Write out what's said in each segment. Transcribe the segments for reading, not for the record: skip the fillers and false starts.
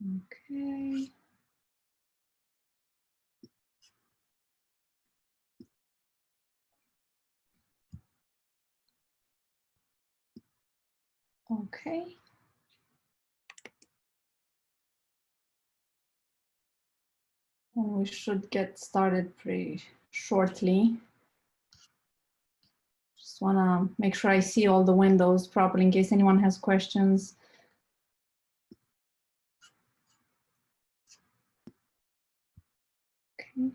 Okay. Okay. And we should get started pretty shortly. Just want to make sure I see all the windows properly in case anyone has questions. Okay.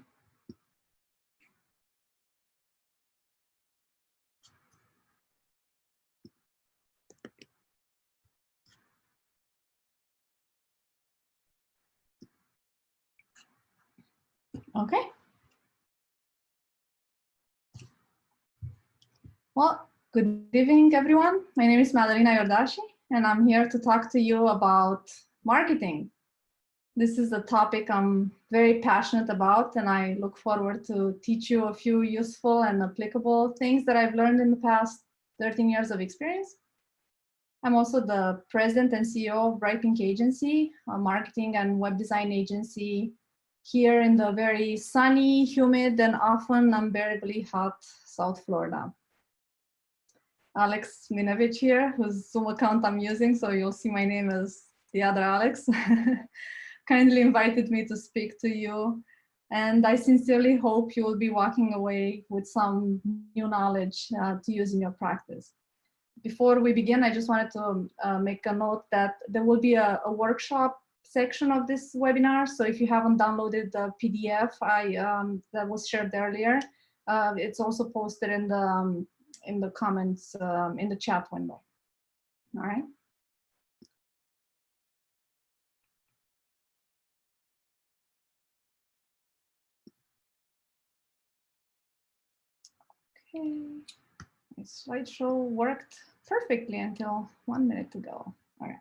Okay. Well, good evening, everyone. My name is Madalina Iordache, and I'm here to talk to you about marketing. This is a topic I'm very passionate about, and I look forward to teach you a few useful and applicable things that I've learned in the past 13 years of experience. I'm also the president and CEO of Bright Pink Agency, a marketing and web design agency here in the very sunny, humid, and often unbearably hot South Florida. Alex Minovich here, whose Zoom account I'm using, so you'll see my name as the other Alex, kindly invited me to speak to you. And I sincerely hope you will be walking away with some new knowledge to use in your practice. Before we begin, I just wanted to make a note that there will be a workshop section of this webinar. So if you haven't downloaded the PDF that was shared earlier, it's also posted in the comments in the chat window. All right. Okay. My slideshow worked perfectly until 1 minute ago. All right.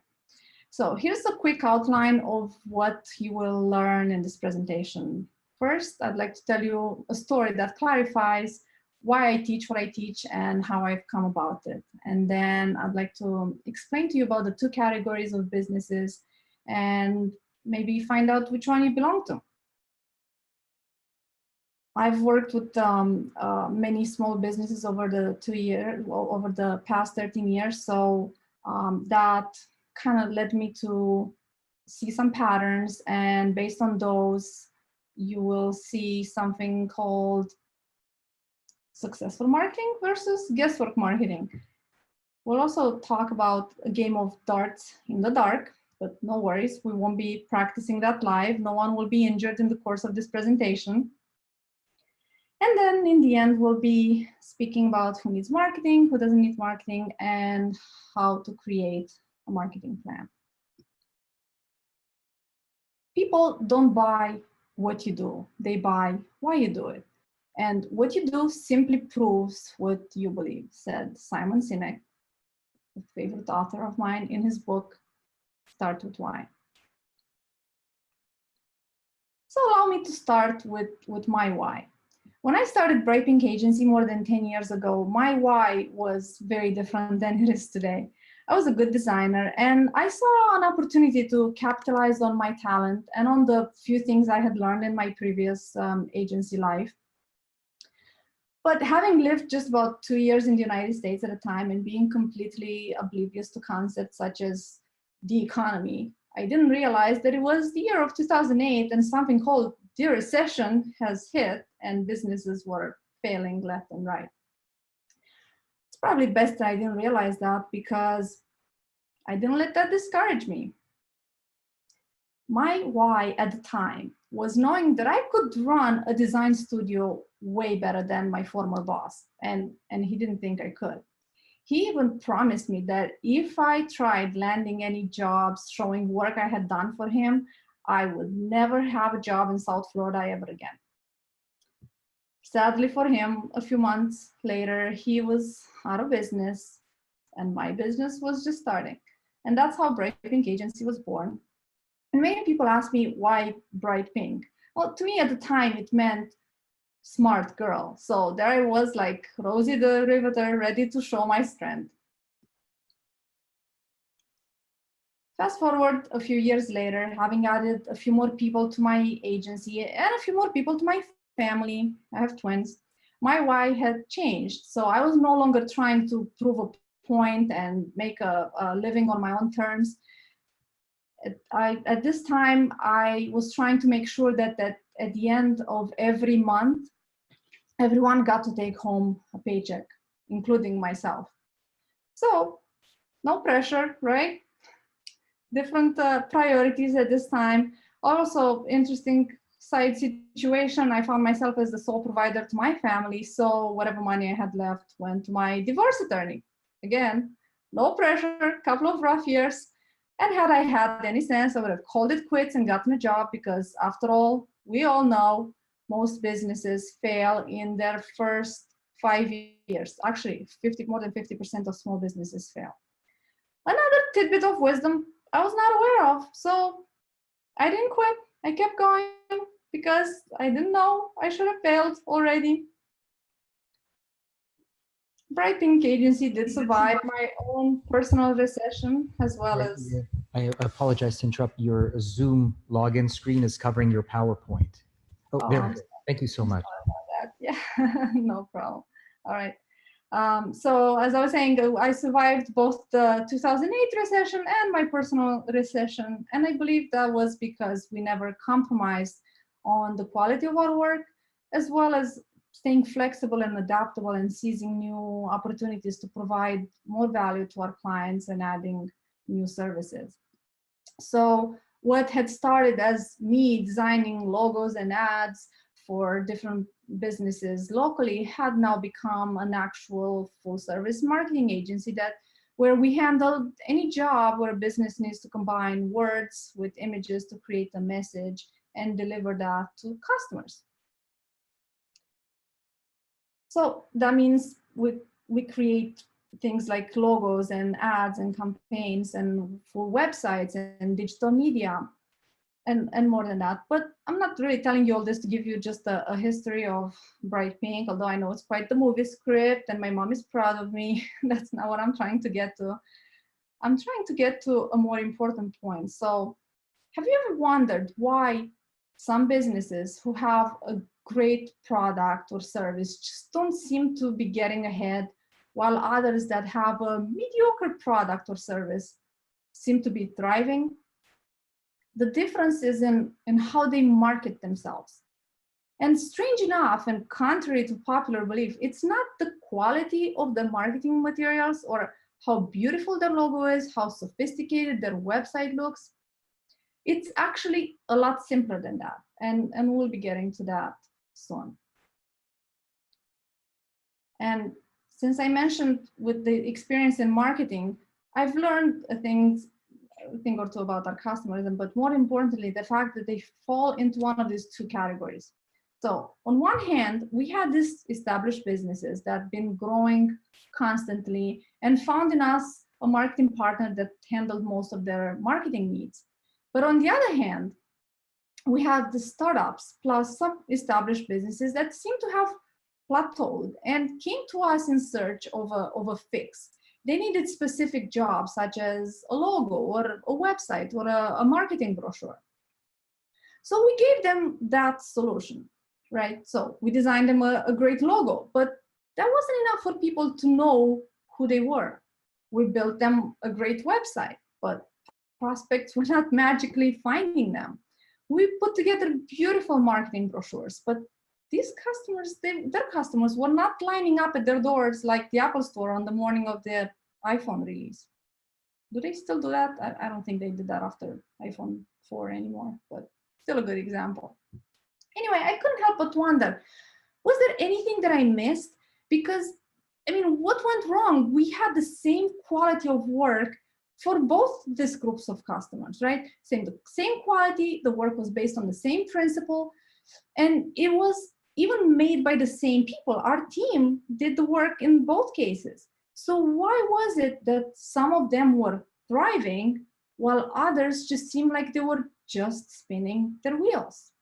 So here's a quick outline of what you will learn in this presentation. First, I'd like to tell you a story that clarifies why I teach what I teach and how I've come about it. And then I'd like to explain to you about the two categories of businesses and maybe find out which one you belong to. I've worked with many small businesses over the past 13 years. So that kind of led me to see some patterns, and based on those, you will see something called successful marketing versus guesswork marketing. We'll also talk about a game of darts in the dark, but no worries, we won't be practicing that live. No one will be injured in the course of this presentation. And then in the end, we'll be speaking about who needs marketing, who doesn't need marketing, and how to create a marketing plan. People don't buy what you do, they buy why you do it. And what you do simply proves what you believe, said Simon Sinek, a favorite author of mine, in his book, Start With Why. So allow me to start with my why. When I started Bright Pink Agency more than 10 years ago, my why was very different than it is today. I was a good designer, and I saw an opportunity to capitalize on my talent and on the few things I had learned in my previous agency life. But having lived just about 2 years in the United States at a time and being completely oblivious to concepts such as the economy, I didn't realize that it was the year of 2008 and something called the recession has hit and businesses were failing left and right. It's probably best that I didn't realize that, because I didn't let that discourage me. My why at the time was knowing that I could run a design studio way better than my former boss, and he didn't think I could. He even promised me that if I tried landing any jobs showing work I had done for him, I would never have a job in South Florida ever again. Sadly for him, a few months later, he was out of business and my business was just starting. And that's how Bright Pink Agency was born. And many people ask me, why Bright Pink? Well, to me at the time, it meant smart girl. So there I was, like Rosie the Riveter, ready to show my strength. Fast forward a few years later, having added a few more people to my agency and a few more people to my family, I have twins, my why had changed. So I was no longer trying to prove a point and make a living on my own terms. At this time, I was trying to make sure that at the end of every month, everyone got to take home a paycheck, including myself. So no pressure, right? Different priorities at this time. Also, interesting side situation, I found myself as the sole provider to my family, so whatever money I had left went to my divorce attorney. Again, no pressure, couple of rough years, and had I had any sense, I would have called it quits and gotten a job, because after all, we all know most businesses fail in their first 5 years. Actually, more than 50% of small businesses fail. Another tidbit of wisdom I was not aware of. So I didn't quit. I kept going because I didn't know I should have failed already. Bright Pink Agency did survive my own personal recession as well as... I apologize to interrupt. Your Zoom login screen is covering your PowerPoint. Oh, there we go. Thank you so much. Yeah, no problem. All right. So as I was saying, I survived both the 2008 recession and my personal recession. And I believe that was because we never compromised on the quality of our work, as well as staying flexible and adaptable and seizing new opportunities to provide more value to our clients and adding new services. So what had started as me designing logos and ads for different businesses locally had now become an actual full service marketing agency where we handled any job where a business needs to combine words with images to create a message and deliver that to customers. So that means we create things like logos and ads and campaigns and full websites and digital media and more than that. But I'm not really telling you all this to give you just a history of Bright Pink, although I know it's quite the movie script and my mom is proud of me. That's not what I'm trying to get to. I'm trying to get to a more important point. So have you ever wondered why some businesses who have a great product or service just don't seem to be getting ahead, while others that have a mediocre product or service seem to be thriving? The difference is in how they market themselves. And strange enough, and contrary to popular belief, it's not the quality of the marketing materials or how beautiful their logo is, how sophisticated their website looks. It's actually a lot simpler than that. And we'll be getting to that soon. And since I mentioned with the experience in marketing, I've learned a thing or two about our customers, but more importantly, the fact that they fall into one of these two categories. So on one hand, we had these established businesses that have been growing constantly and found in us a marketing partner that handled most of their marketing needs. But on the other hand, we have the startups plus some established businesses that seem to have plateaued and came to us in search of a fix. They needed specific jobs such as a logo or a website or a marketing brochure. So we gave them that solution, right? So we designed them a great logo, but that wasn't enough for people to know who they were. We built them a great website, but prospects were not magically finding them. We put together beautiful marketing brochures, but these customers, their customers were not lining up at their doors like the Apple Store on the morning of the iPhone release. Do they still do that? I don't think they did that after iPhone 4 anymore, but still a good example. Anyway, I couldn't help but wonder, was there anything that I missed? Because, I mean, what went wrong? We had the same quality of work for both these groups of customers, right? Same quality, the work was based on the same principle, and it was even made by the same people. Our team did the work in both cases. So why was it that some of them were thriving while others just seemed like they were just spinning their wheels?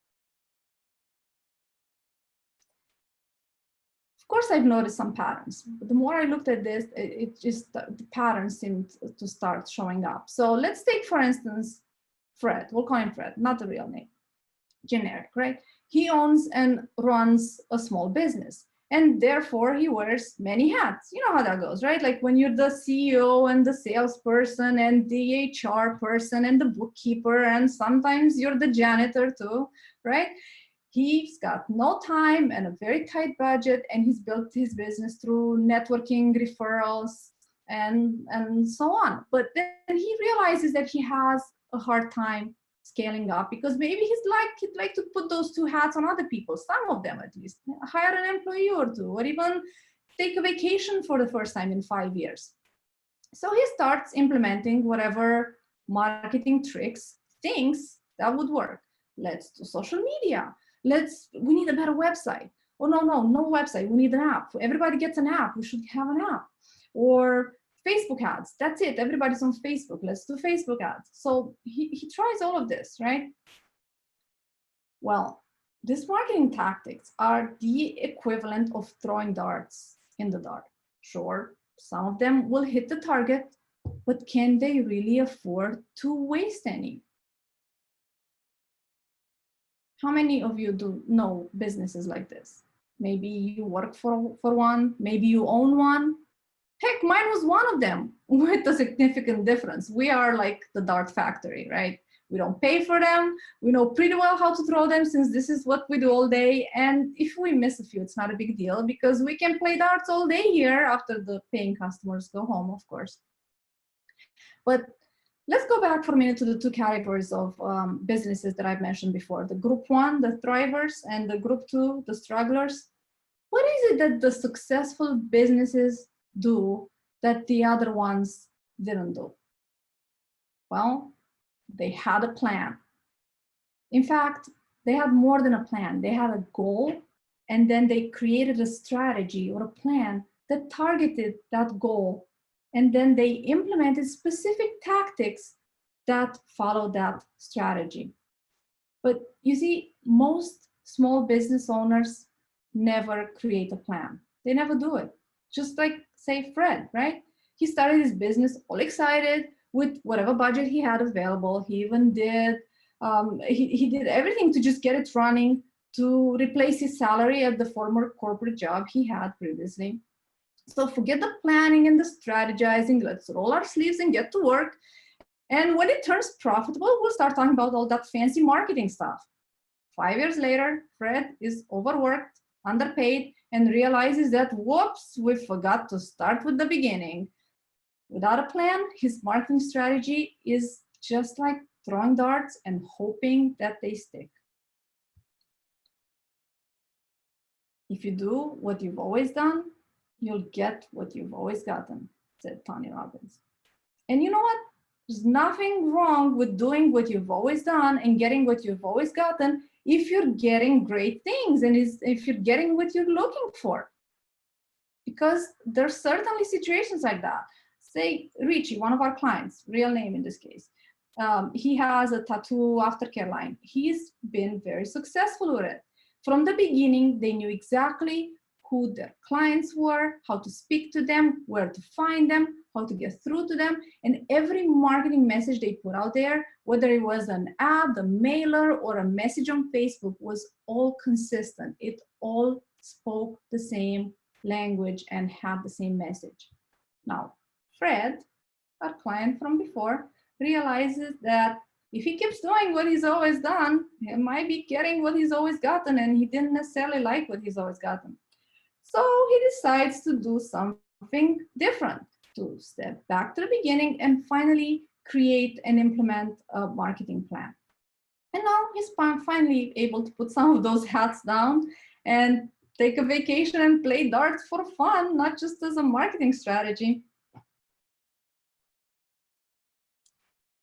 course, I've noticed some patterns, but the more I looked at this, it just, the patterns seemed to start showing up. So let's take, for instance, Fred. We'll call him Fred, not the real name, generic, right? He owns and runs a small business, and therefore he wears many hats. You know how that goes, right? Like when you're the CEO and the salesperson and the HR person and the bookkeeper, and sometimes you're the janitor too, right? He's got no time and a very tight budget, and he's built his business through networking, referrals, and so on. But then he realizes that he has a hard time scaling up, because maybe he'd like to put those two hats on other people, some of them at least, hire an employee or two, or even take a vacation for the first time in 5 years. So he starts implementing whatever marketing tricks, thinks that would work. Let's do social media. We need a better website. Oh, no website. We need an app. Everybody gets an app. We should have an app. Or Facebook ads. That's it. Everybody's on Facebook. Let's do Facebook ads. So he tries all of this, right? Well, these marketing tactics are the equivalent of throwing darts in the dark. Sure, some of them will hit the target, but can they really afford to waste any? How many of you do know businesses like this? Maybe you work for one, maybe you own one. Heck, mine was one of them with a significant difference. We are like the dart factory, right? We don't pay for them. We know pretty well how to throw them, since this is what we do all day. And if we miss a few, it's not a big deal, because we can play darts all day here after the paying customers go home, of course. But let's go back for a minute to the two categories of businesses that I've mentioned before. The group one, the thrivers, and the group two, the strugglers. What is it that the successful businesses do that the other ones didn't do? Well, they had a plan. In fact, they had more than a plan. They had a goal, and then they created a strategy or a plan that targeted that goal. And then they implemented specific tactics that followed that strategy. But you see, most small business owners never create a plan. They never do it. Just like, say, Fred, right? He started his business all excited with whatever budget he had available. He even did, he did everything to just get it running, to replace his salary at the former corporate job he had previously. So forget the planning and the strategizing. Let's roll our sleeves and get to work. And when it turns profitable, we'll start talking about all that fancy marketing stuff. 5 years later, Fred is overworked, underpaid, and realizes that, whoops, we forgot to start with the beginning. Without a plan, his marketing strategy is just like throwing darts and hoping that they stick. If you do what you've always done, you'll get what you've always gotten, said Tony Robbins. And you know what? There's nothing wrong with doing what you've always done and getting what you've always gotten if you're getting great things and if you're getting what you're looking for. Because there's certainly situations like that. Say Richie, one of our clients, real name in this case, he has a tattoo aftercare line. He's been very successful with it. From the beginning, they knew exactly who their clients were, how to speak to them, where to find them, how to get through to them. And every marketing message they put out there, whether it was an ad, a mailer, or a message on Facebook, was all consistent. It all spoke the same language and had the same message. Now, Fred, our client from before, realizes that if he keeps doing what he's always done, he might be getting what he's always gotten, and he didn't necessarily like what he's always gotten. So he decides to do something different, to step back to the beginning and finally create and implement a marketing plan. And now he's finally able to put some of those hats down and take a vacation and play darts for fun, not just as a marketing strategy.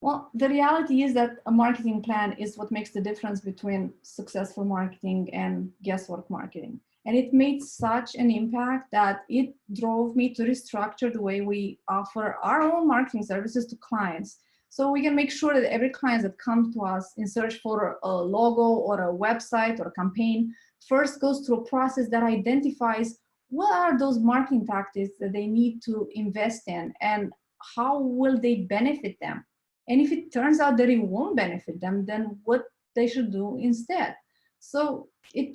Well, the reality is that a marketing plan is what makes the difference between successful marketing and guesswork marketing. And it made such an impact that it drove me to restructure the way we offer our own marketing services to clients. So we can make sure that every client that comes to us in search for a logo or a website or a campaign first goes through a process that identifies what are those marketing tactics that they need to invest in, and how will they benefit them? And if it turns out that it won't benefit them, then what they should do instead. So it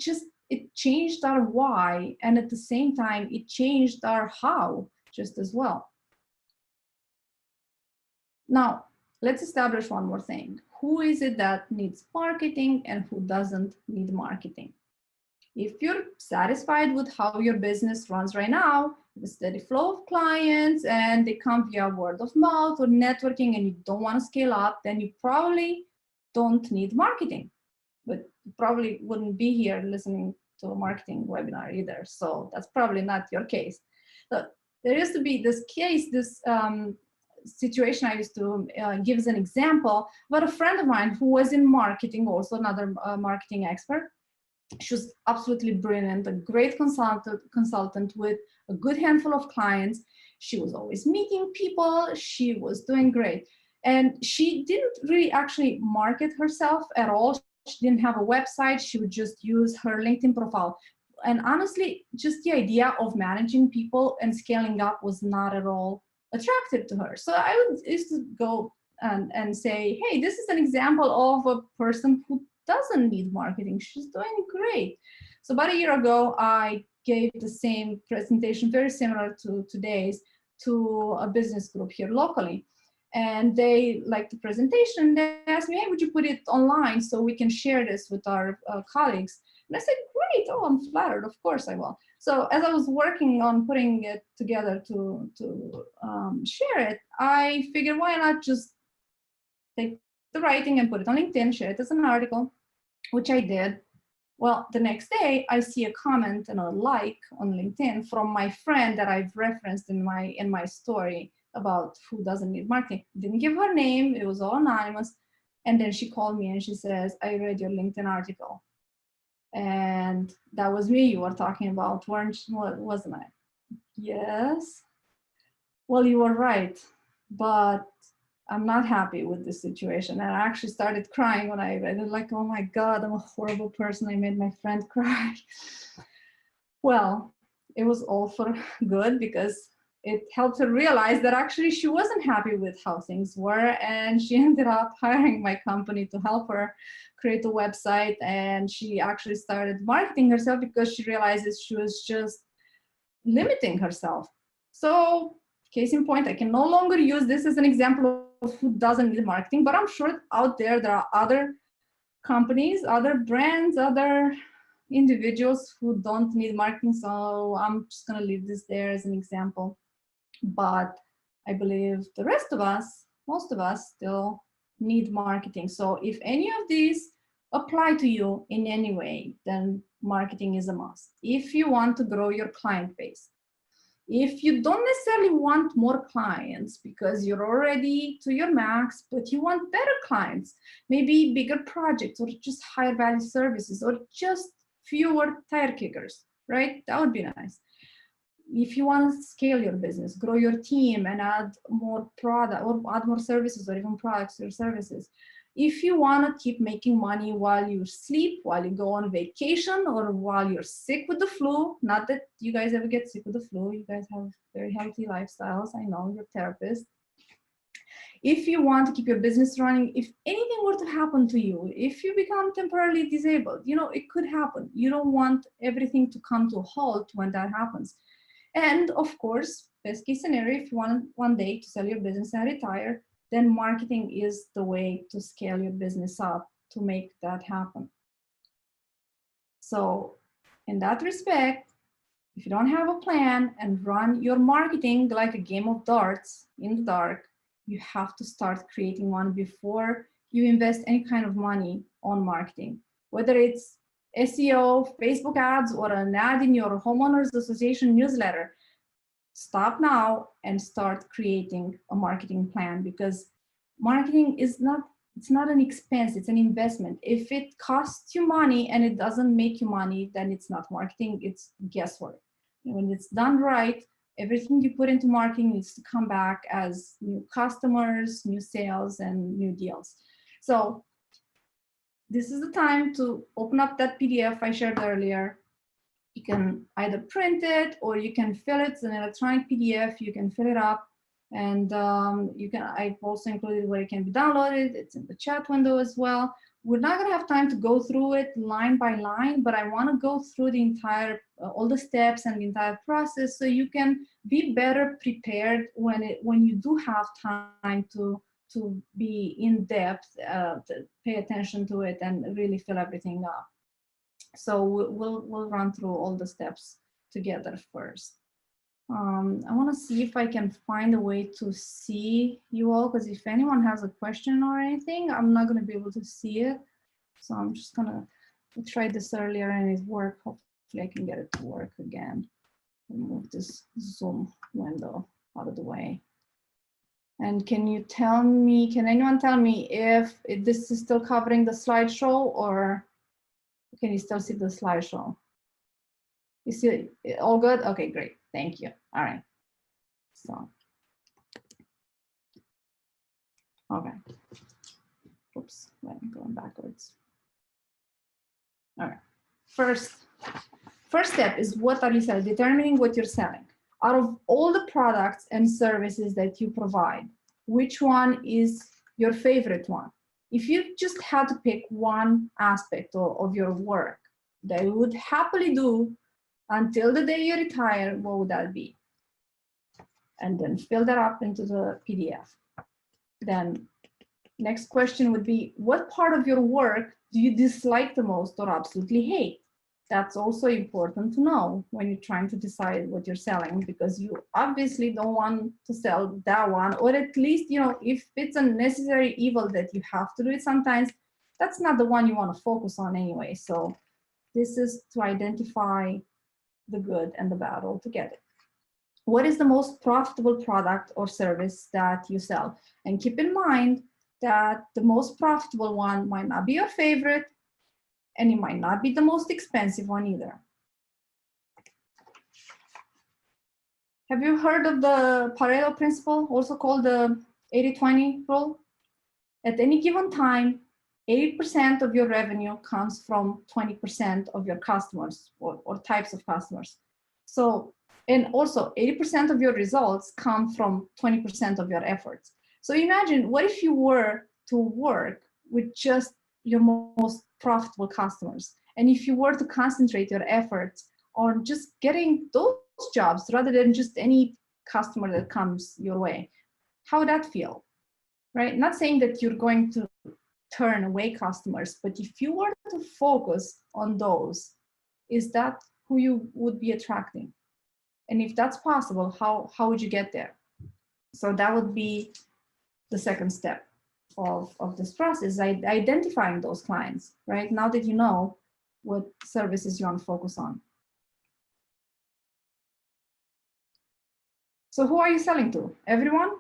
changed our why, and at the same time, it changed our how just as well. Now, let's establish one more thing. Who is it that needs marketing and who doesn't need marketing? If you're satisfied with how your business runs right now, the steady flow of clients, and they come via word of mouth or networking, and you don't want to scale up, then you probably don't need marketing. But you probably wouldn't be here listening to a marketing webinar either. So that's probably not your case. So there used to be this case, this situation I used to give as an example about a friend of mine who was in marketing, also another marketing expert. She was absolutely brilliant, a great consultant with a good handful of clients. She was always meeting people. She was doing great. And she didn't really actually market herself at all. She didn't have a website. She would just use her LinkedIn profile. And honestly, just the idea of managing people and scaling up was not at all attractive to her. So I used to go and say, hey, this is an example of a person who doesn't need marketing. She's doing great. So about a year ago, I gave the same presentation, very similar to today's, to a business group here locally. And they liked the presentation. They asked me, hey, would you put it online so we can share this with our colleagues? And I said, great, oh, I'm flattered, of course I will. So as I was working on putting it together to share it, I figured, why not just take the writing and put it on LinkedIn, share it as an article, which I did. Well, the next day I see a comment and a like on LinkedIn from my friend that I've referenced in my story about who doesn't need marketing. Didn't give her name, it was all anonymous. And then she called me and she says, I read your LinkedIn article. And that was me you were talking about, wasn't I? Yes. Well, you were right, but I'm not happy with this situation. And I actually started crying when I read it, like, oh my God, I'm a horrible person. I made my friend cry. Well, it was all for good because it helped her realize that actually she wasn't happy with how things were. And she ended up hiring my company to help her create a website. And she actually started marketing herself because she realizes she was just limiting herself. So case in point, I can no longer use this as an example of who doesn't need marketing, but I'm sure out there are other companies, other brands, other individuals who don't need marketing. So I'm just going to leave this there as an example. But I believe the rest of us, most of us, still need marketing. So if any of these apply to you in any way, then marketing is a must. If you want to grow your client base, if you don't necessarily want more clients because you're already to your max, but you want better clients, maybe bigger projects or just higher value services or just fewer tire kickers, right? That would be nice. If you want to scale your business, grow your team and add more product or add more services or even products or services. If you want to keep making money while you sleep, while you go on vacation, or while you're sick with the flu, not that you guys ever get sick with the flu, you guys have very healthy lifestyles, I know, you're therapists. If you want to keep your business running, if anything were to happen to you, if you become temporarily disabled, you know, it could happen. You don't want everything to come to a halt when that happens. And of course, best case scenario, if you want one day to sell your business and retire, then marketing is the way to scale your business up to make that happen. So in that respect, if you don't have a plan and run your marketing like a game of darts in the dark, you have to start creating one before you invest any kind of money on marketing, whether it's SEO, Facebook ads, or an ad in your homeowners association newsletter. Stop now and start creating a marketing plan, because marketing is not, it's not an expense, it's an investment. If it costs you money and it doesn't make you money, then it's not marketing, it's guesswork. And when it's done right, everything you put into marketing needs to come back as new customers, new sales, and new deals. So this is the time to open up that PDF I shared earlier, You can either print it or you can fill it. It's an electronic PDF. You can fill it up, and I've also included where it can be downloaded. It's in the chat window as well. We're not going to have time to go through it line by line, but I want to go through the entire, all the steps and the entire process, so you can be better prepared when you do have time to be in depth, to pay attention to it and really fill everything up. So we'll run through all the steps together first. I want to see if I can find a way to see you all, because if anyone has a question or anything, I'm not going to be able to see it. So I'm just gonna try this earlier and it worked. Hopefully I can get it to work again. Move this Zoom window out of the way. And can you tell me, can anyone tell me if this is still covering the slideshow, or can you still see the slideshow? You see it all good? Okay, great. Thank you. All right. So, okay. Oops, I'm going backwards. All right. First step is, what are you selling? Determining what you're selling. Out of all the products and services that you provide, which one is your favorite one? If you just had to pick one aspect of your work that you would happily do until the day you retire, what would that be? And then fill that up into the PDF. Then next question would be, what part of your work do you dislike the most or absolutely hate? That's also important to know when you're trying to decide what you're selling, because you obviously don't want to sell that one, or at least, you know, if it's a necessary evil that you have to do it sometimes, that's not the one you want to focus on anyway. So this is to identify the good and the bad altogether. What is the most profitable product or service that you sell? And keep in mind that the most profitable one might not be your favorite, and it might not be the most expensive one either. Have you heard of the Pareto principle, also called the 80-20 rule? At any given time, 80% of your revenue comes from 20% of your customers or types of customers. So, and also 80% of your results come from 20% of your efforts. So imagine, what if you were to work with just your most profitable customers, and if you were to concentrate your efforts on just getting those jobs rather than just any customer that comes your way? How would that feel, right? Not saying that you're going to turn away customers, but if you were to focus on those, is that who you would be attracting? And if that's possible, how would you get there? So that would be the second step of this process, identifying those clients, right? Now that you know what services you want to focus on. So who are you selling to? Everyone?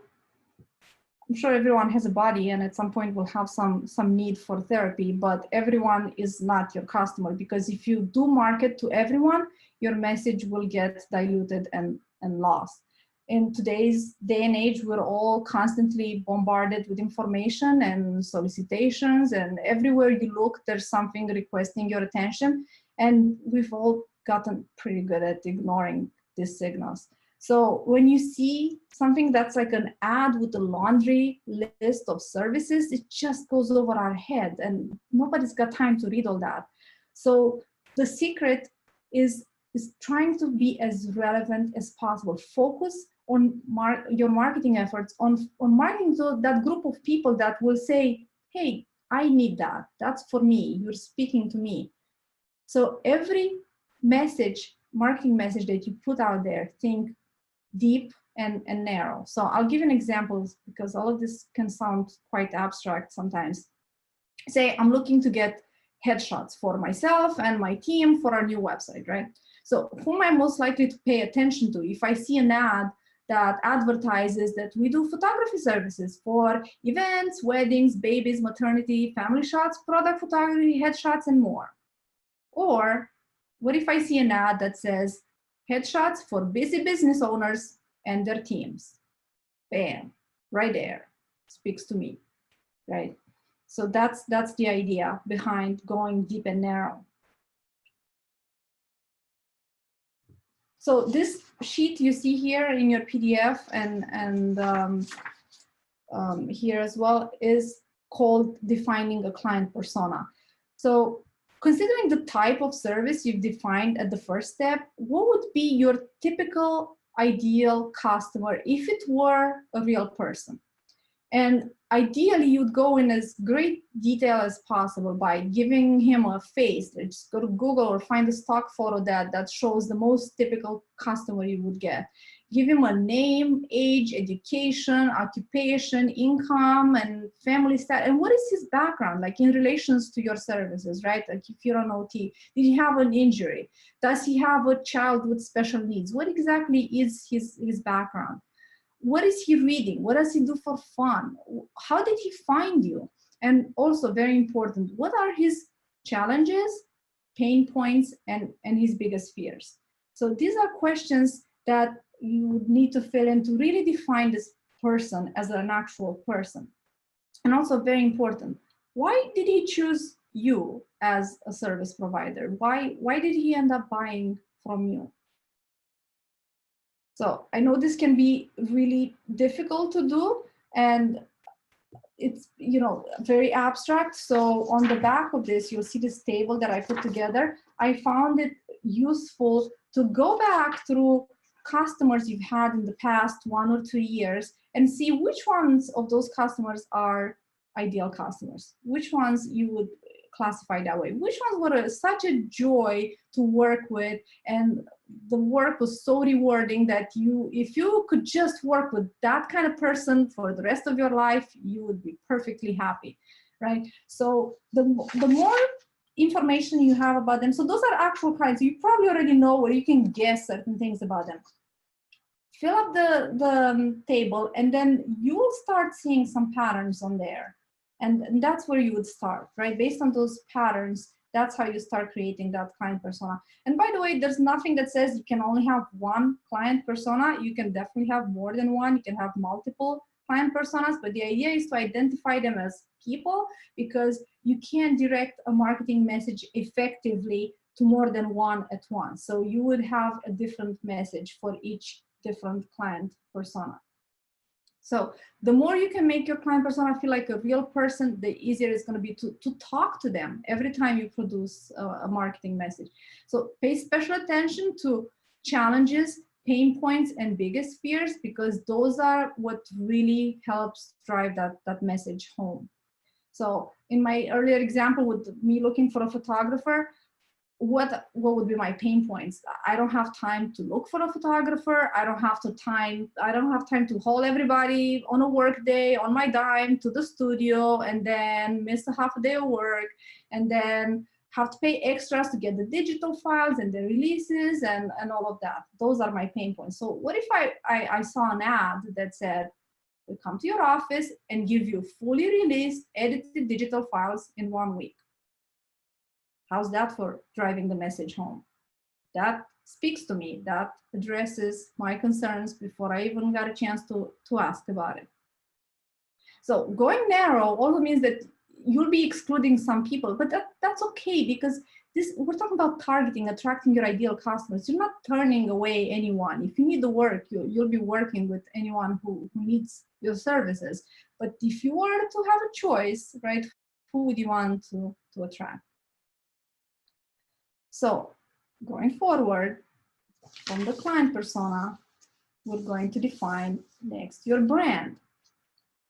I'm sure everyone has a body and at some point will have some need for therapy, but everyone is not your customer, because if you do market to everyone, your message will get diluted and lost. In today's day and age, we're all constantly bombarded with information and solicitations, and everywhere you look, there's something requesting your attention. And we've all gotten pretty good at ignoring these signals. So when you see something that's like an ad with a laundry list of services, it just goes over our head and nobody's got time to read all that. So the secret is trying to be as relevant as possible. Focus on your marketing efforts on marketing to that group of people that will say, hey, I need that. That's for me. You're speaking to me. So every message, marketing message that you put out there, think deep and narrow. So I'll give you an example, because all of this can sound quite abstract sometimes. Say I'm looking to get headshots for myself and my team for our new website, right? So who am I most likely to pay attention to? If I see an ad that advertises that we do photography services for events, weddings, babies, maternity, family shots, product photography, headshots, and more. Or what if I see an ad that says headshots for busy business owners and their teams? Bam, right there, speaks to me, right? So that's the idea behind going deep and narrow. So this sheet you see here in your PDF and here as well is called defining a client persona. So considering the type of service you've defined at the first step, what would be your typical ideal customer if it were a real person? And ideally, you'd go in as great detail as possible by giving him a face. Just go to Google or find a stock photo that shows the most typical customer you would get. Give him a name, age, education, occupation, income, and family status. And what is his background, like in relations to your services, right? Like if you're an OT, did he have an injury? Does he have a child with special needs? What exactly is his background? What is he reading? What does he do for fun? How did he find you? And also very important, what are his challenges, pain points, and his biggest fears? So these are questions that you would need to fill in to really define this person as an actual person. And also very important, why did he choose you as a service provider? Why did he end up buying from you? So I know this can be really difficult to do, and it's, you know, very abstract. So on the back of this, you'll see this table that I put together. I found it useful to go back through customers you've had in the past 1 or 2 years and see which ones of those customers are ideal customers, which ones you would classify that way, which ones were such a joy to work with, and the work was so rewarding that if you could just work with that kind of person for the rest of your life, you would be perfectly happy, right? So the more information you have about them, so those are actual clients, you probably already know, or you can guess certain things about them. Fill up the table, and then you will start seeing some patterns on there. And that's where you would start, right? Based on those patterns, that's how you start creating that client persona. And by the way, there's nothing that says you can only have one client persona. You can definitely have more than one. You can have multiple client personas, but the idea is to identify them as people, because you can't direct a marketing message effectively to more than one at once. So you would have a different message for each different client persona. So the more you can make your client persona feel like a real person, the easier it's going to be to talk to them every time you produce a marketing message. So pay special attention to challenges, pain points, and biggest fears, because those are what really helps drive that message home. So in my earlier example with me looking for a photographer, what would be my pain points? I don't have time to look for a photographer. I don't have time to haul everybody on a work day on my dime to the studio and then miss a half a day of work and then have to pay extras to get the digital files and the releases and all of that. Those are my pain points. So what if I saw an ad that said, we come to your office and give you fully released, edited digital files in 1 week? How's that for driving the message home? That speaks to me. That addresses my concerns before I even got a chance to ask about it. So going narrow also means that you'll be excluding some people, but that's okay, because we're talking about targeting, attracting your ideal customers. You're not turning away anyone. If you need the work, you'll be working with anyone who needs your services. But if you were to have a choice, right, who would you want to attract? So going forward, from the client persona, we're going to define next your brand.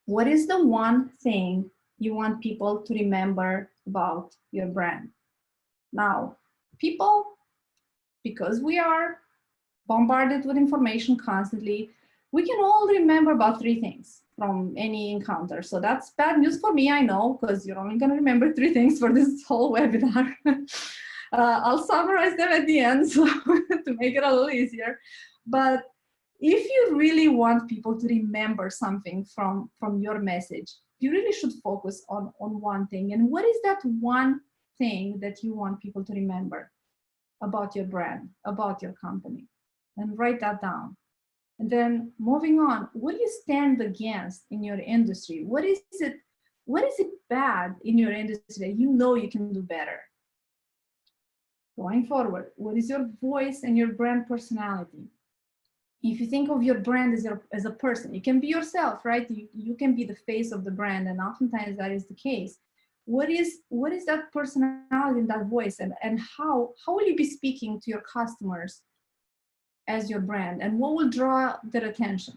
What is the one thing you want people to remember about your brand? Now, people, because we are bombarded with information constantly, we can all remember about 3 things from any encounter. So that's bad news for me, I know, because you're only going to remember 3 things for this whole webinar. I'll summarize them at the end so to make it a little easier. But if you really want people to remember something from your message, you really should focus on one thing. And what is that one thing that you want people to remember about your brand, about your company? And write that down. And then moving on, what do you stand against in your industry? What is it bad in your industry that you know you can do better? Going forward, what is your voice and your brand personality? If you think of your brand as a person, you can be yourself, right? You can be the face of the brand, and oftentimes that is the case. What is that personality and that voice, and how will you be speaking to your customers as your brand, and what will draw their attention?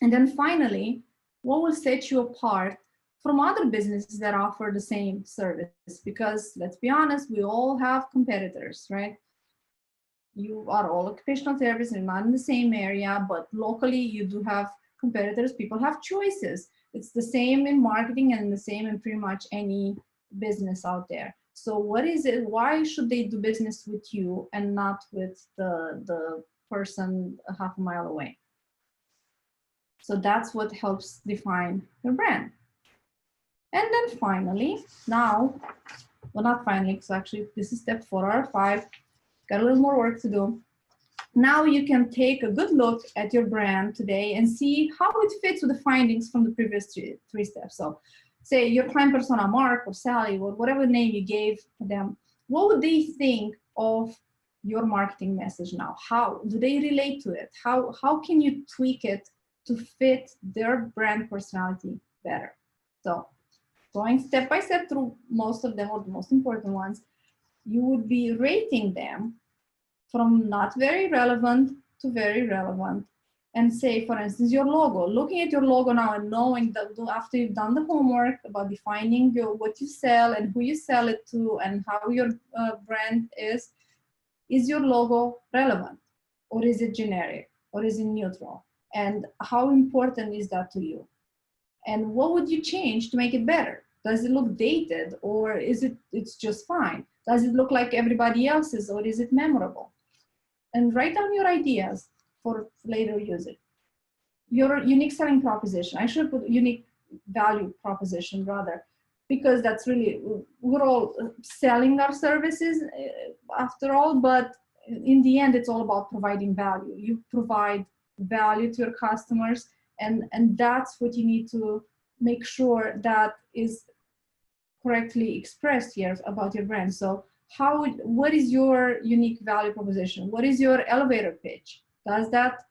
And then finally, what will set you apart from other businesses that offer the same service? Because let's be honest, we all have competitors, right? You are all occupational therapists and not in the same area, but locally you do have competitors. People have choices. It's the same in marketing and the same in pretty much any business out there. So what is it? Why should they do business with you and not with the person a half a mile away? So that's what helps define your brand. And then finally, now, well, not finally, because actually this is step 4 out of 5. Got a little more work to do. Now you can take a good look at your brand today and see how it fits with the findings from the previous three steps. So say your client persona, Mark or Sally, or whatever name you gave them, what would they think of your marketing message now? How do they relate to it? How can you tweak it to fit their brand personality better? So going step by step through most of them, or the most important ones, you would be rating them from not very relevant to very relevant. And say, for instance, your logo, looking at your logo now and knowing that after you've done the homework about defining what you sell and who you sell it to and how your brand is your logo relevant, or is it generic, or is it neutral? And how important is that to you? And what would you change to make it better? Does it look dated, or it's just fine? Does it look like everybody else's, or is it memorable? And write down your ideas for later usage. Your unique selling proposition. I should put unique value proposition rather, because that's really, we're all selling our services after all, but in the end, it's all about providing value. You provide value to your customers, and that's what you need to make sure that is correctly expressed here about your brand. So what is your unique value proposition? What is your elevator pitch? Does that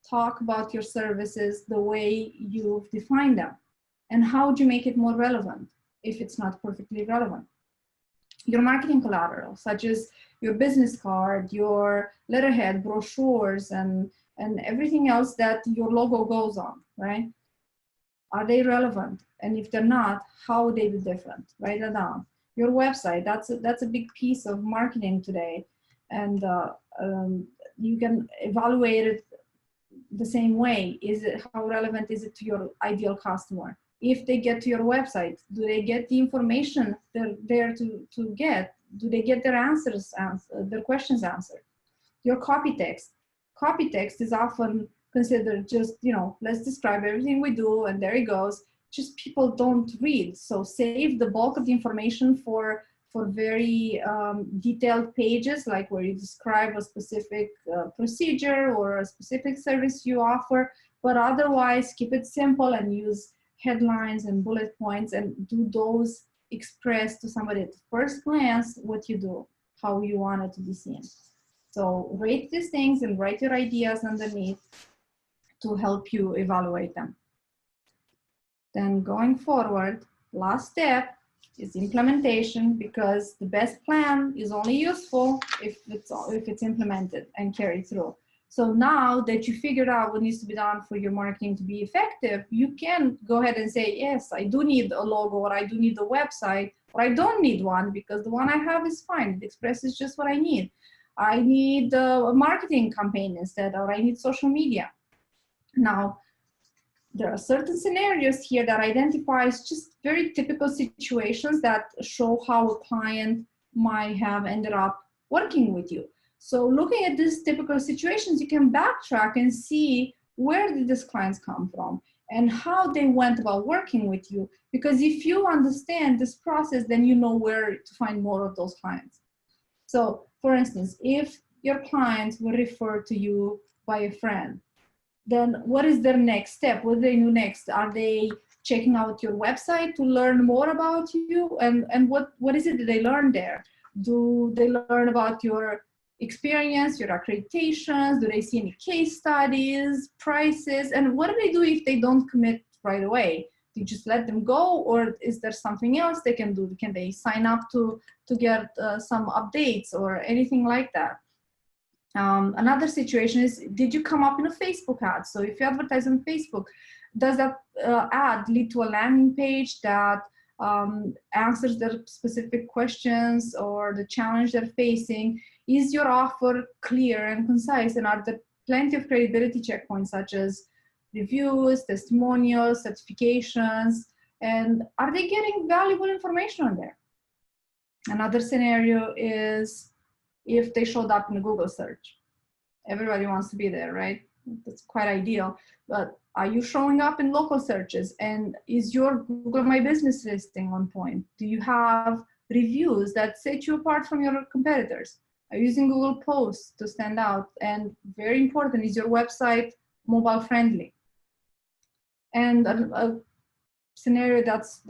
talk about your services the way you've defined them? And how would you make it more relevant if it's not perfectly relevant? Your marketing collateral, such as your business card, your letterhead, brochures, and everything else that your logo goes on, right? Are they relevant? And if they're not, how would they be different? Write that down. Your website, that's a big piece of marketing today. And you can evaluate it the same way. How relevant is it to your ideal customer? If they get to your website, do they get the information they're there to get? Do they get their their questions answered? Your copy text. Copy text is often considered just, let's describe everything we do and there it goes. Just people don't read. So save the bulk of the information for very detailed pages, like where you describe a specific procedure or a specific service you offer, but otherwise keep it simple and use headlines and bullet points, and do those express to somebody at first glance what you do, how you want it to be seen. So rate these things and write your ideas underneath to help you evaluate them. Then going forward, last step is implementation, because the best plan is only useful if it's implemented and carried through. So now that you figured out what needs to be done for your marketing to be effective, you can go ahead and say, yes, I do need a logo, or I do need a website, or I don't need one because the one I have is fine. It expresses just what I need. I need a marketing campaign instead, or I need social media. Now, there are certain scenarios here that identifies just very typical situations that show how a client might have ended up working with you. So looking at these typical situations, you can backtrack and see where did these clients come from and how they went about working with you. Because if you understand this process, then you know where to find more of those clients. So for instance, if your clients were referred to you by a friend, then what is their next step? What do they do next? Are they checking out your website to learn more about you? And what is it that they learn there? Do they learn about your experience, your accreditations? Do they see any case studies, prices? And what do they do if they don't commit right away? Do you just let them go, or is there something else they can do? Can they sign up to get some updates or anything like that? Another situation is, did you come up in a Facebook ad? So if you advertise on Facebook, does that ad lead to a landing page that answers their specific questions or the challenge they're facing? Is your offer clear and concise? And are there plenty of credibility checkpoints such as reviews, testimonials, certifications? And are they getting valuable information on there? Another scenario is if they showed up in a Google search. Everybody wants to be there, right? That's quite ideal. But are you showing up in local searches? And is your Google My Business listing on point? Do you have reviews that set you apart from your competitors? Are you using Google Posts to stand out? And very important, is your website mobile friendly? And a scenario that's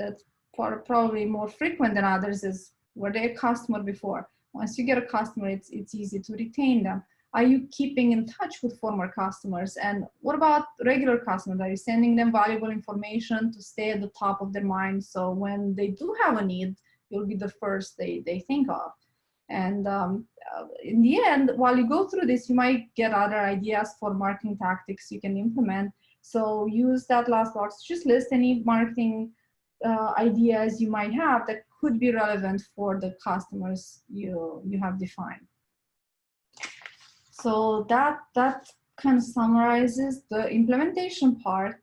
probably more frequent than others is, were they a customer before? Once you get a customer, it's easy to retain them. Are you keeping in touch with former customers? And what about regular customers? Are you sending them valuable information to stay at the top of their mind, so when they do have a need, you'll be the first they think of? And in the end, while you go through this, you might get other ideas for marketing tactics you can implement. So use that last box. Just list any marketing ideas you might have that could be relevant for the customers you have defined. So that kind of summarizes the implementation part.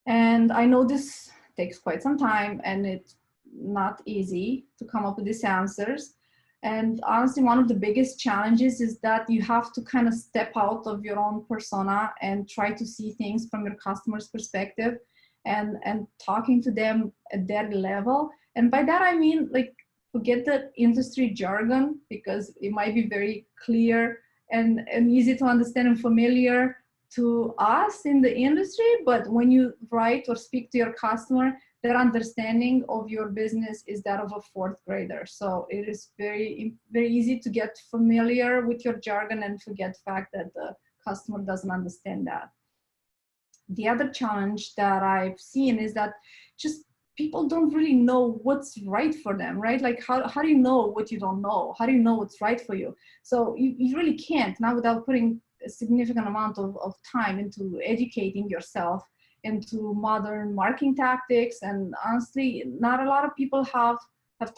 And I know this takes quite some time, and it's not easy to come up with these answers. And honestly, one of the biggest challenges is that you have to kind of step out of your own persona and try to see things from your customer's perspective, and talking to them at their level. And by that, I mean, like, forget the industry jargon, because it might be very clear and easy to understand and familiar to us in the industry. But when you write or speak to your customer, their understanding of your business is that of a fourth grader. So it is very, very easy to get familiar with your jargon and forget the fact that the customer doesn't understand that. The other challenge that I've seen is that just people don't really know what's right for them, right? Like, how do you know what you don't know? How do you know what's right for you? So you really can't, not without putting a significant amount of time into educating yourself into modern marketing tactics. And honestly, not a lot of people have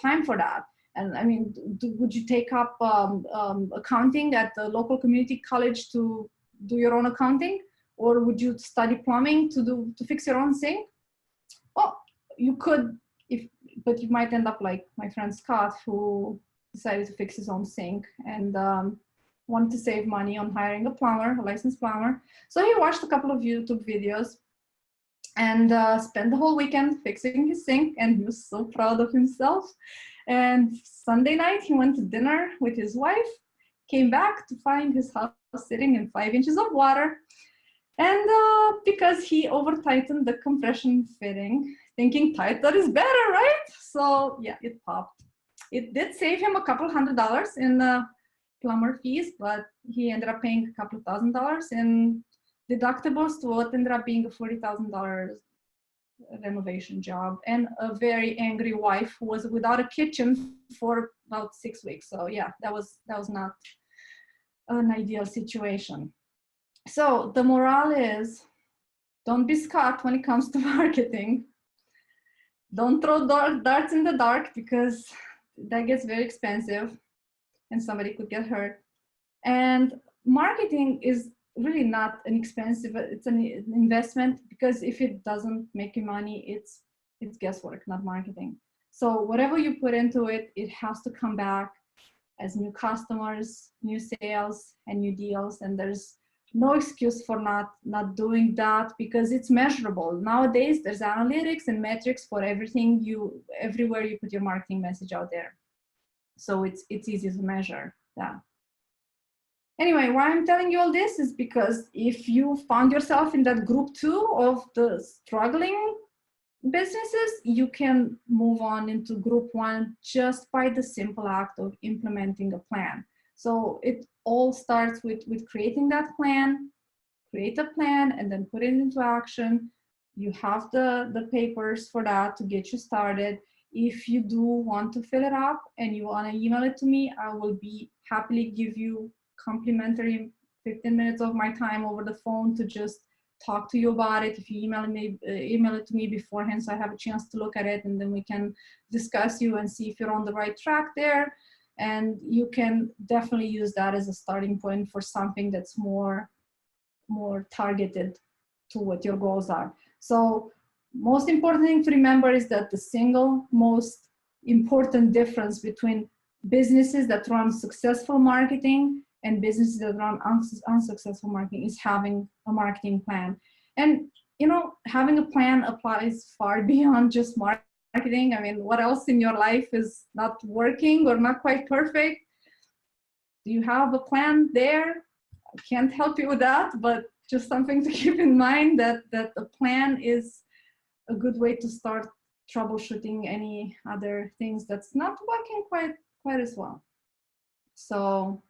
time for that. And I mean, would you take up accounting at the local community college to do your own accounting? Or would you study plumbing to fix your own sink? Well, you could, but you might end up like my friend Scott, who decided to fix his own sink and wanted to save money on hiring a plumber, a licensed plumber. So he watched a couple of YouTube videos and spent the whole weekend fixing his sink, and he was so proud of himself. And Sunday night, he went to dinner with his wife, came back to find his house sitting in 5 inches of water. And because he over-tightened the compression fitting, thinking tighter is better, right? So yeah, it popped. It did save him a couple $100 in plumber fees, but he ended up paying a couple $1,000s in deductibles to what ended up being a $40,000 renovation job, and a very angry wife who was without a kitchen for about 6 weeks. So yeah, that was not an ideal situation. So the morale is, don't be Scott when it comes to marketing. Don't throw darts in the dark, because that gets very expensive and somebody could get hurt. And marketing is really not an expensive, it's an investment, because if it doesn't make you money, it's guesswork, not marketing. So whatever you put into it, it has to come back as new customers, new sales, and new deals. And there's no excuse for not doing that, because it's measurable. Nowadays, there's analytics and metrics for everything everywhere you put your marketing message out there. So it's easy to measure that. Anyway, why I'm telling you all this is because if you found yourself in that group 2 of the struggling Businesses, you can move on into group one just by the simple act of implementing a plan. So it all starts with creating that plan, create a plan, and then put it into action. You have the papers for that to get you started. If you do want to fill it up and you want to email it to me, I will be happily give you complimentary 15 minutes of my time over the phone to just talk to you about it. If you email it to me beforehand, so I have a chance to look at it, and then we can discuss you and see if you're on the right track there. And you can definitely use that as a starting point for something that's more targeted to what your goals are. So most important thing to remember is that the single most important difference between businesses that run successful marketing and businesses that run unsuccessful marketing is having a marketing plan. And you know, having a plan applies far beyond just marketing. I mean, what else in your life is not working or not quite perfect? Do you have a plan there? I can't help you with that, but just something to keep in mind, that a plan is a good way to start troubleshooting any other things that's not working quite as well. So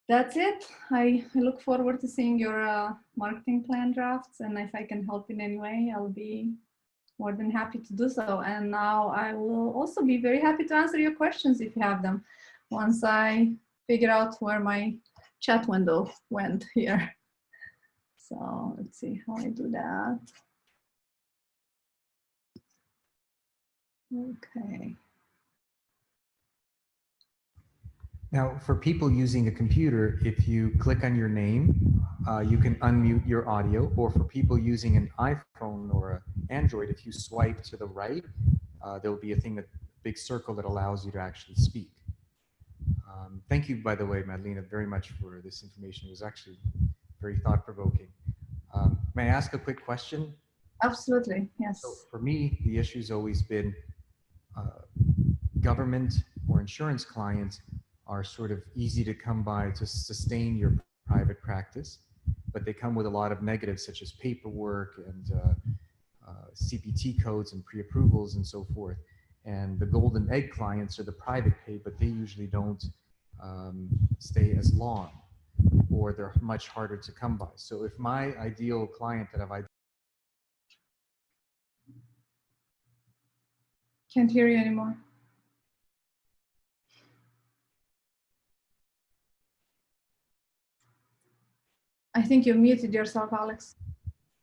that's it. I look forward to seeing your marketing plan drafts, and if I can help in any way, I'll be more than happy to do so. And now I will also be very happy to answer your questions if you have them, once I figure out where my chat window went here. So let's see how I do that. Okay. Now, for people using a computer, if you click on your name, you can unmute your audio, or for people using an iPhone or an Android, if you swipe to the right, there'll be a thing, that big circle that allows you to actually speak. Thank you, by the way, Madalena, very much for this information. It was actually very thought-provoking. May I ask a quick question? Absolutely, yes. So for me, the issue's always been government or insurance clients are sort of easy to come by to sustain your private practice, but they come with a lot of negatives such as paperwork and CPT codes and pre-approvals and so forth. And the golden egg clients are the private pay, but they usually don't stay as long, or they're much harder to come by. So if my ideal client that I've Can't hear you anymore. I think you muted yourself, Alex.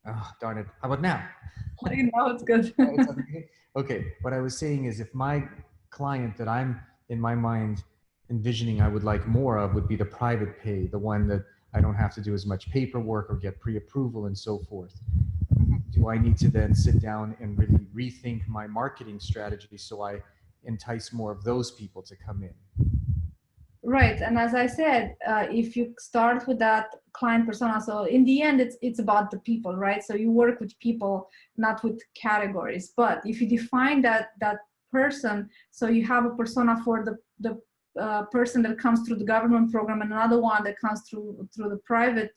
Oh, darn it. How about now? Now it's good. Okay, what I was saying is, if my client that I'm in my mind envisioning I would like more of would be the private pay, the one that I don't have to do as much paperwork or get pre-approval and so forth. Do I need to then sit down and really rethink my marketing strategy so I entice more of those people to come in? Right, and as I said, if you start with that client persona, so in the end, it's about the people, right? So you work with people, not with categories. But if you define that person, so you have a persona for the person that comes through the government program, and another one that comes through the private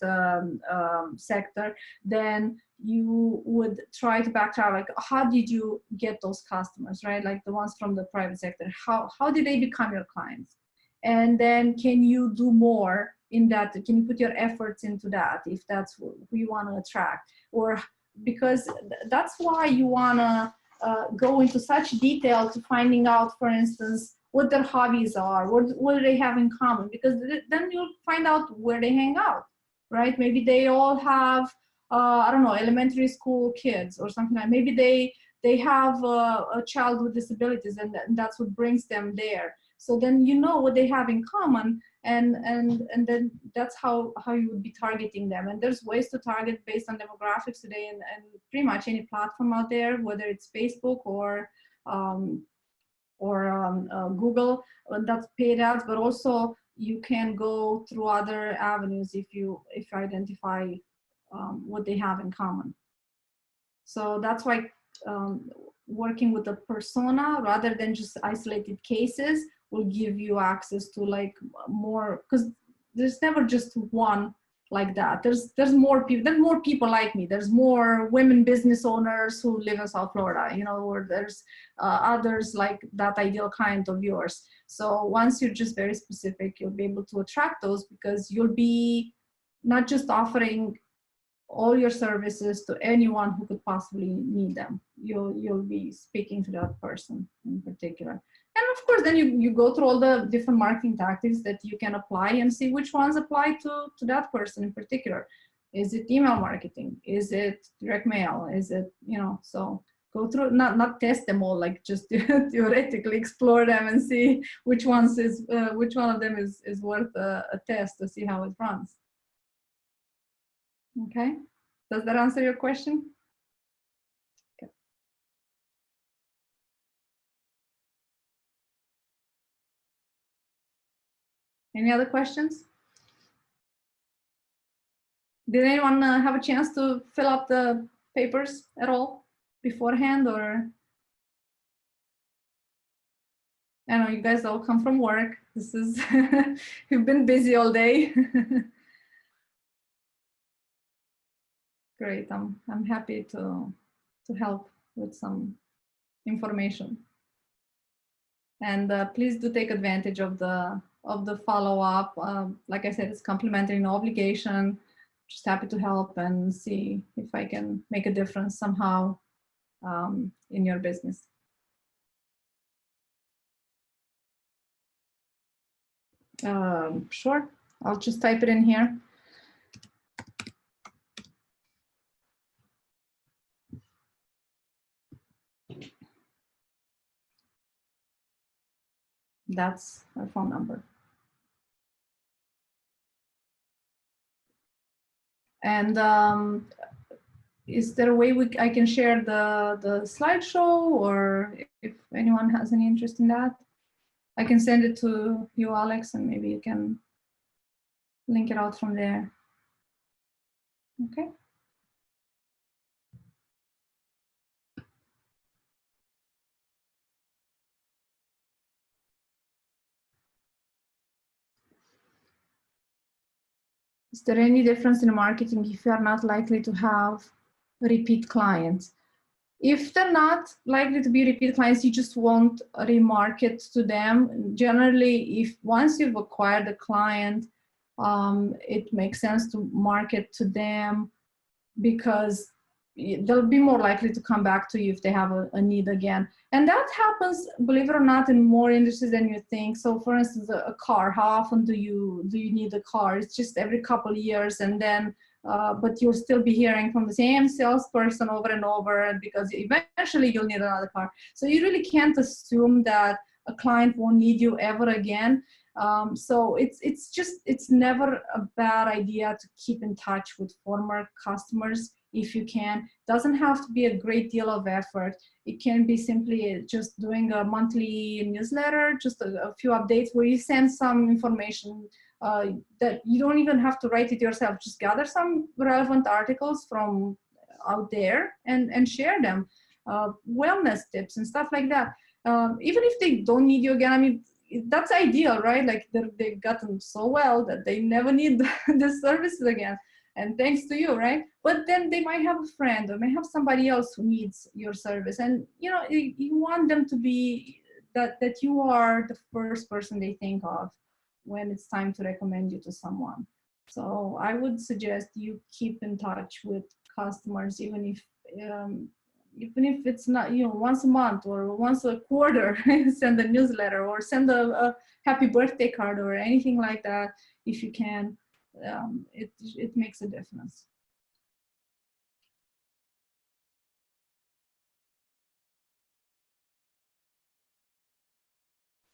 sector, then you would try to backtrack, like, how did you get those customers, right? Like the ones from the private sector, how did they become your clients? And then can you do more in that? Can you put your efforts into that if that's who you want to attract? Or because that's why you want to go into such detail to finding out, for instance, what their hobbies are, what do they have in common? Because then you'll find out where they hang out, right? Maybe they all have, I don't know, elementary school kids or something like that. Maybe they have a child with disabilities, and that's what brings them there. So then you know what they have in common, and then that's how you would be targeting them. And there's ways to target based on demographics today, and pretty much any platform out there, whether it's Facebook or Google, that's paid ads, but also you can go through other avenues if you identify what they have in common. So that's why working with a persona rather than just isolated cases will give you access to like more, because there's never just one like that. There's more people. There's more people like me. There's more women business owners who live in South Florida. You know, or there's others like that ideal client of yours. So once you're just very specific, you'll be able to attract those because you'll be not just offering all your services to anyone who could possibly need them. You'll be speaking to that person in particular. And of course, then you go through all the different marketing tactics that you can apply and see which ones apply to that person in particular. Is it email marketing? Is it direct mail? Is it, you know, so go through, not test them all, like just theoretically explore them and see which one of them is worth a test to see how it runs. Okay, does that answer your question? Okay. Any other questions? Did anyone have a chance to fill out the papers at all beforehand, or? I know you guys all come from work. This is, you've been busy all day. Great, I'm happy to help with some information. And please do take advantage of the follow-up. Like I said, it's complimentary, no obligation. Just happy to help and see if I can make a difference somehow in your business. Sure, I'll just type it in here. That's our phone number. And is there a way I can share the slideshow, or if anyone has any interest in that? I can send it to you, Alex, and maybe you can link it out from there. Okay. Is there any difference in marketing if you are not likely to have repeat clients? If they're not likely to be repeat clients, you just won't remarket to them. Generally, if once you've acquired a client, it makes sense to market to them because they'll be more likely to come back to you if they have a need again. And that happens, believe it or not, in more industries than you think. So for instance, a car, how often do you need a car? It's just every couple of years, and then but you'll still be hearing from the same salesperson over and over, because eventually you'll need another car. So you really can't assume that a client won't need you ever again. So it's never a bad idea to keep in touch with former customers if you can. Doesn't have to be a great deal of effort. It can be simply just doing a monthly newsletter, just a few updates where you send some information that you don't even have to write it yourself. Just gather some relevant articles from out there and share them. Wellness tips and stuff like that. Even if they don't need you again, I mean, that's ideal, right? Like they've gotten so well that they never need the services again. And thanks to you, right? But then they might have a friend or may have somebody else who needs your service. And you know, you want them to be that you are the first person they think of when it's time to recommend you to someone. So I would suggest you keep in touch with customers, even if it's not, you know, once a month or once a quarter, send a newsletter or send a happy birthday card or anything like that. If you can, it makes a difference.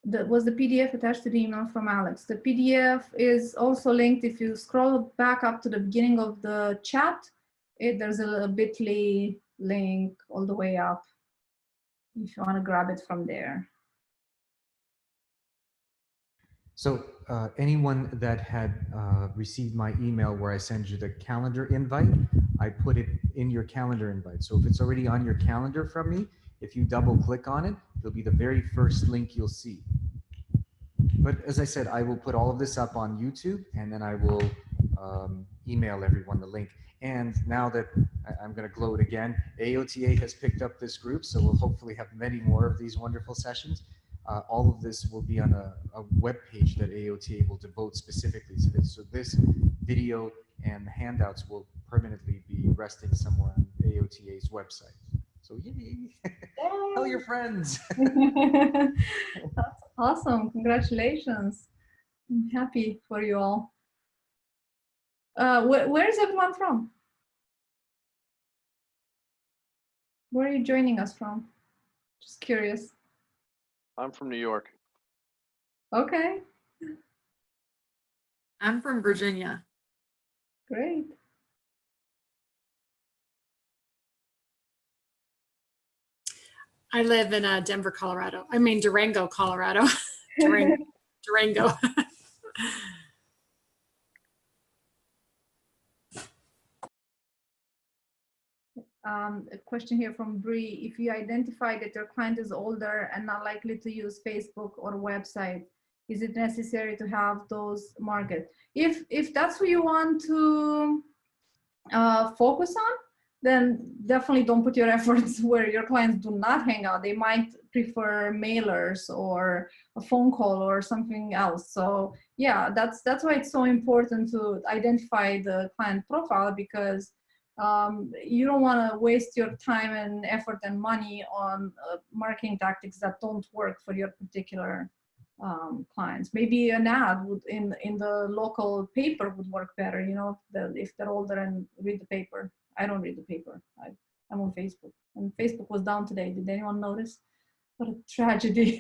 Was the PDF attached to the email from Alex? The PDF is also linked. If you scroll back up to the beginning of the chat, there's a bit.ly link all the way up if you want to grab it from there. So anyone that had received my email where I send you the calendar invite, I put it in your calendar invite. So if it's already on your calendar from me, if you double click on it, it'll be the very first link you'll see. But as I said, I will put all of this up on YouTube, and then I will email everyone the link. And now that I'm going to gloat again, AOTA has picked up this group, so we'll hopefully have many more of these wonderful sessions. All of this will be on a web page that AOTA will devote specifically to this. So this video and handouts will permanently be resting somewhere on AOTA's website. So yay! Tell your friends. That's awesome. Congratulations. I'm happy for you all. Where is everyone from? Where are you joining us from? Just curious. I'm from New York. Okay, I'm from Virginia. great. I live in Denver, Colorado. I mean, Durango, Colorado. Durango. A question here from Bree. If you identify that your client is older and not likely to use Facebook or website, is it necessary to have those marked? If that's who you want to focus on, then definitely don't put your efforts where your clients do not hang out. They might prefer mailers or a phone call or something else. So yeah, that's why it's so important to identify the client profile, because you don't want to waste your time and effort and money on marketing tactics that don't work for your particular clients. Maybe an ad would in the local paper would work better, you know, if they're older and read the paper. I don't read the paper. I'm on Facebook, and Facebook was down today. Did anyone notice? What a tragedy.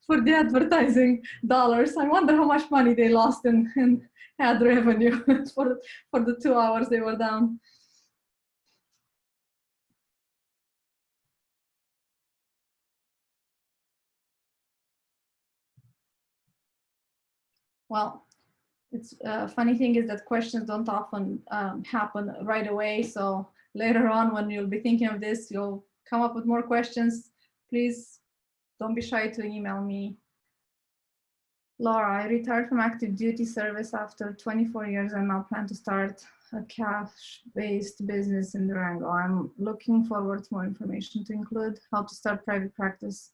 For the advertising dollars, I wonder how much money they lost in ad revenue for the 2 hours they were down. Well, it's funny thing is that questions don't often happen right away. So later on, when you'll be thinking of this, you'll come up with more questions. Please don't be shy to email me. Laura, I retired from active duty service after 24 years and now plan to start a cash-based business in Durango. I'm looking forward to more information to include how to start private practice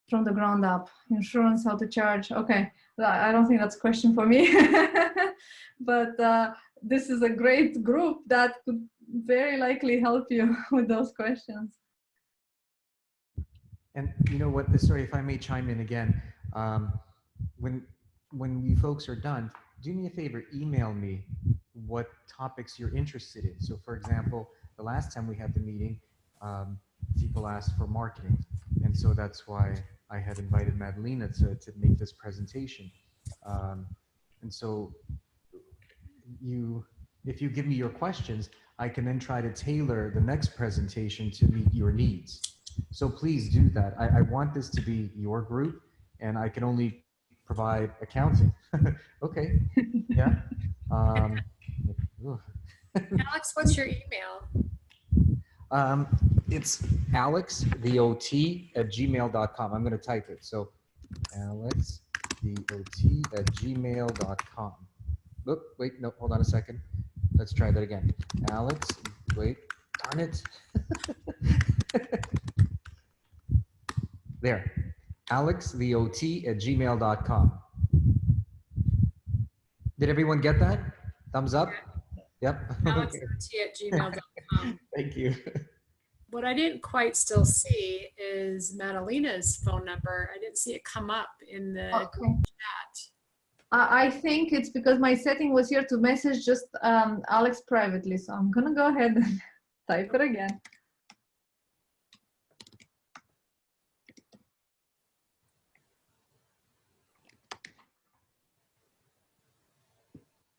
from the ground up, insurance, how to charge. Okay, I don't think that's a question for me, but this is a great group that could very likely help you with those questions. And you know what, sorry if I may chime in again. When you folks are done, do me a favor, email me what topics you're interested in. So for example, the last time we had the meeting, people asked for marketing. And so that's why I had invited Madalena to make this presentation. And so if you give me your questions, I can then try to tailor the next presentation to meet your needs. So please do that. I want this to be your group, and I can only provide accounting. Okay, yeah. Alex, what's your email? It's alextheot@gmail.com. I'm going to type it. So alextheot@gmail.com. Look, wait, no, hold on a second. Let's try that again. Alex, wait, darn it. There, alextheot@gmail.com. Did everyone get that? Thumbs up? Yep. alextheot@gmail.com. Thank you. What I didn't quite still see is Madalena's phone number. I didn't see it come up in the group chat. I think it's because my setting was here to message just Alex privately. So I'm gonna go ahead and type it again.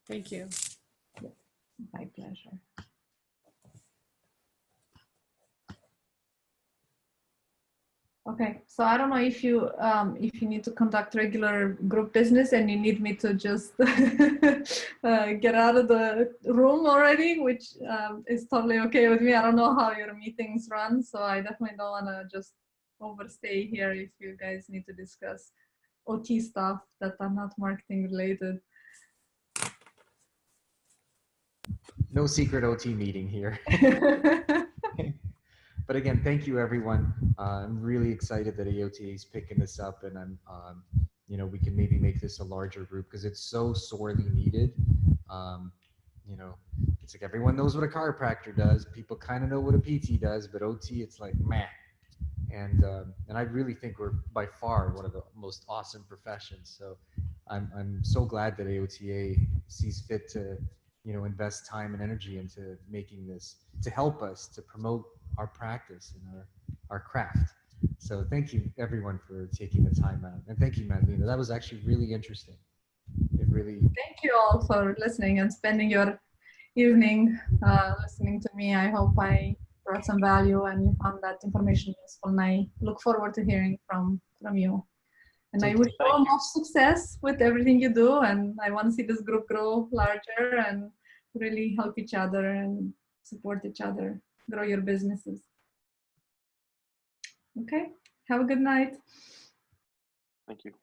Thank you. My pleasure. Okay, so I don't know if you need to conduct regular group business and you need me to just get out of the room already, which is totally okay with me. I don't know how your meetings run, so I definitely don't want to just overstay here if you guys need to discuss OT stuff that are not marketing related. No secret OT meeting here. But again, thank you, everyone. I'm really excited that AOTA is picking this up, and I'm, you know, we can maybe make this a larger group because it's so sorely needed. You know, it's like everyone knows what a chiropractor does. People kind of know what a PT does, but OT, it's like, meh. And I really think we're by far one of the most awesome professions. So I'm so glad that AOTA sees fit to, you know, invest time and energy into making this, to help us to promote our practice and our craft. So thank you everyone for taking the time out, and thank you, Madalena. That was actually really interesting. It really. Thank you all for listening and spending your evening listening to me. I hope I brought some value and you found that information useful, and I look forward to hearing from you. And I wish you all much success with everything you do, and I want to see this group grow larger and really help each other and support each other, grow your businesses. Okay, have a good night. Thank you.